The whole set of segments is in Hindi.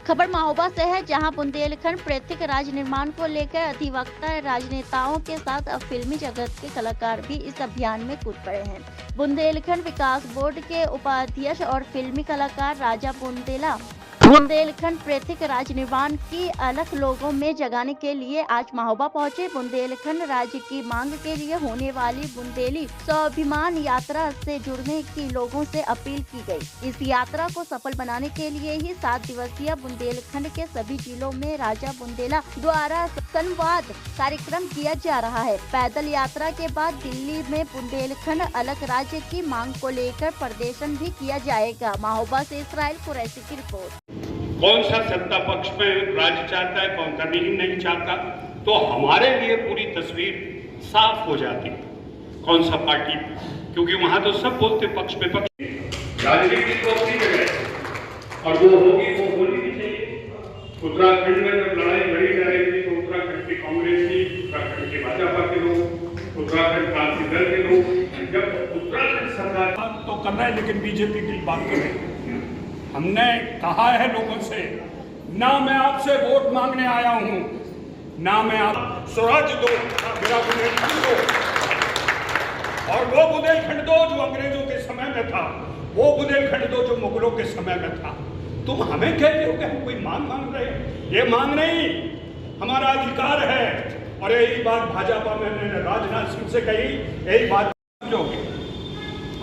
खबर महोबा से है, जहां बुंदेलखंड पृथक राज्य निर्माण को लेकर अधिवक्ता राजनेताओं के साथ अब फिल्मी जगत के कलाकार भी इस अभियान में कूद पड़े हैं। बुंदेलखंड विकास बोर्ड के उपाध्यक्ष और फिल्मी कलाकार राजा बुंदेला बुंदेलखंड पृथक राज्य निर्माण की अलख लोगों में जगाने के लिए आज महोबा पहुंचे। बुंदेलखंड राज्य की मांग के लिए होने वाली बुंदेली स्वाभिमान यात्रा से जुड़ने की लोगों से अपील की गई। इस यात्रा को सफल बनाने के लिए ही 7 दिवसीय बुंदेलखंड के सभी जिलों में राजा बुंदेला द्वारा संवाद कार्यक्रम किया जा रहा है। पैदल यात्रा के बाद दिल्ली में बुंदेलखंड अलग राज्य की मांग को लेकर प्रदर्शन भी किया जाएगा। महोबा से इसराइल कुरैशी की रिपोर्ट। कौन सा सत्ता पक्ष में राज्य चाहता है, कौन सा नहीं चाहता, तो हमारे लिए पूरी तस्वीर साफ हो जाती कौन सा पार्टी, क्योंकि वहां तो सब बोलते पक्ष में पक्ष। राजनीति तो अपनी जगह है और वो होगी, वो होनी भी चाहिए। उत्तराखंड में जब लड़ाई लड़ी जा रही थी तो उत्तराखंड की कांग्रेस की, उत्तराखंड के भाजपा के लोग, उत्तराखंड क्रांति दल के लोग, जब उत्तराखंड सरकार तो कर रहा है लेकिन बीजेपी की बात कर रहे हैं। हमने कहा है लोगों से, ना मैं आपसे वोट मांगने आया हूं, ना मैं आप स्वराज दो, मेरा बुंदेलखंड दो, और वो बुंदेलखंड दो जो अंग्रेजों के समय में था, वो बुंदेलखंड दो जो मुगलों के समय में था। तुम हमें कहते हो कि हम कोई मांग रहे हैं? ये मांग नहीं, हमारा अधिकार है। और यही बात भाजपा में मैंने राजनाथ सिंह से कही, यही बात समझोगे।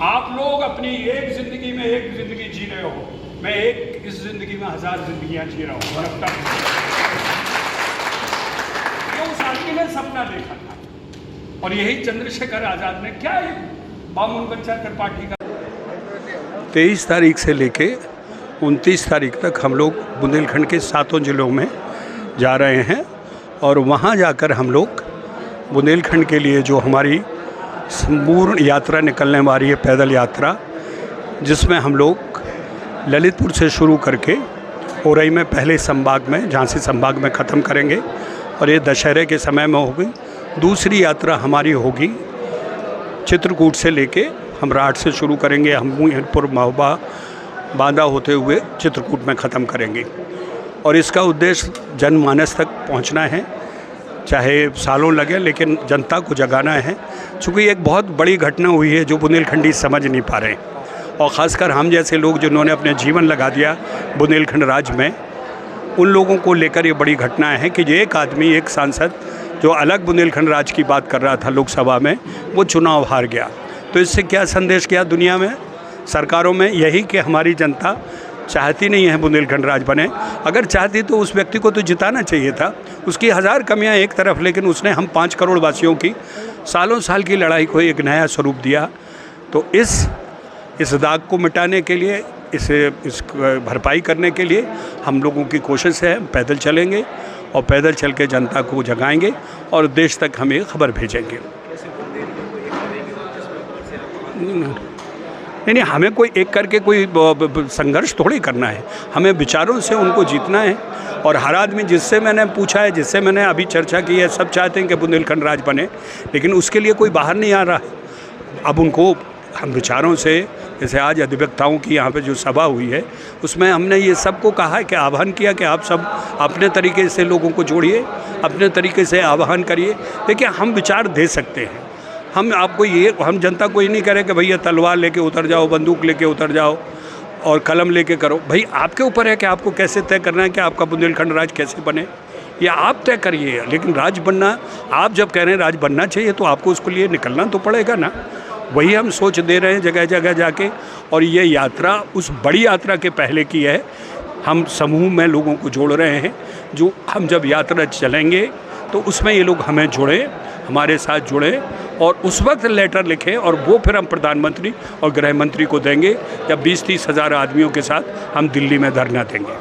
आप लोग अपनी एक जिंदगी में एक जिंदगी जी रहे हो, मैं इस जिंदगी में 1000 जिंदगियां जी रहा हूं। और अब तक उस आदमी ने सपना देखा था, और यही चंद्रशेखर आजाद ने क्या है बामुन बच्चाकर पार्टी का 23 तारीख से लेके 29 तारीख तक हम लोग बुंदेलखंड के 7 जिलों में जा रहे हैं। और वहाँ जाकर हम लोग बुंदेलखंड के लिए जो हमारी संपूर्ण यात्रा निकलने वाली है, पैदल यात्रा, जिसमें हम लोग ललितपुर से शुरू करके ओरई में पहले संभाग में, झांसी संभाग में ख़त्म करेंगे और ये दशहरे के समय में होगी। दूसरी यात्रा हमारी होगी चित्रकूट से लेके हम राठ से शुरू करेंगे, हम मुहिरपुर महोबा बांदा होते हुए चित्रकूट में ख़त्म करेंगे। और इसका उद्देश्य जनमानस तक पहुंचना है, चाहे सालों लगे, लेकिन जनता को जगाना है। चूँकि एक बहुत बड़ी घटना हुई है जो बुंदेलखंडी समझ नहीं पा रहे, और ख़ासकर हम जैसे लोग जिन्होंने अपने जीवन लगा दिया बुंदेलखंड राज्य में, उन लोगों को लेकर ये बड़ी घटना है कि एक आदमी, एक सांसद जो अलग बुंदेलखंड राज्य की बात कर रहा था लोकसभा में, वो चुनाव हार गया। तो इससे क्या संदेश गया दुनिया में, सरकारों में? यही कि हमारी जनता चाहती नहीं है बुंदेलखंड राज्य बने। अगर चाहती तो उस व्यक्ति को तो जिताना चाहिए था। उसकी 1000 कमियां एक तरफ, लेकिन उसने हम 5 करोड़ वासियों की सालों साल की लड़ाई को एक नया स्वरूप दिया। तो इस दाग को मिटाने के लिए, इस भरपाई करने के लिए हम लोगों की कोशिश है, पैदल चलेंगे और पैदल चल के जनता को जगाएंगे और देश तक हम ये खबर भेजेंगे। नहीं, हमें कोई एक करके कोई संघर्ष थोड़ी करना है, हमें विचारों से उनको जीतना है। और हर आदमी, जिससे मैंने पूछा है, जिससे मैंने अभी चर्चा की है, सब चाहते हैं कि बुंदेलखंड राज्य बने, लेकिन उसके लिए कोई बाहर नहीं आ रहा है। अब उनको हम विचारों से, जैसे आज अधिवक्ताओं की यहाँ पे जो सभा हुई है, उसमें हमने ये सबको कहा है कि आह्वान किया कि आप सब अपने तरीके से लोगों को जोड़िए, अपने तरीके से आह्वान करिए। देखिए, हम विचार दे सकते हैं, हम जनता को ये नहीं करें कि भैया तलवार लेके उतर जाओ, बंदूक लेके उतर जाओ और कलम लेके करो। भाई, आपके ऊपर है कि आपको कैसे तय करना है कि आपका बुंदेलखंड राज्य कैसे बने, ये आप तय करिए। लेकिन राज्य बनना, आप जब कह रहे हैं राज्य बनना चाहिए, तो आपको उसके लिए निकलना तो पड़ेगा ना। वही हम सोच दे रहे हैं जगह जगह जाके। और ये यात्रा उस बड़ी यात्रा के पहले की है। हम समूह में लोगों को जोड़ रहे हैं, जो हम जब यात्रा चलेंगे तो उसमें ये लोग हमें जुड़ें, हमारे साथ जुड़ें, और उस वक्त लेटर लिखें, और वो फिर हम प्रधानमंत्री और गृह मंत्री को देंगे जब 20-30 हज़ार आदमियों के साथ हम दिल्ली में धरना देंगे।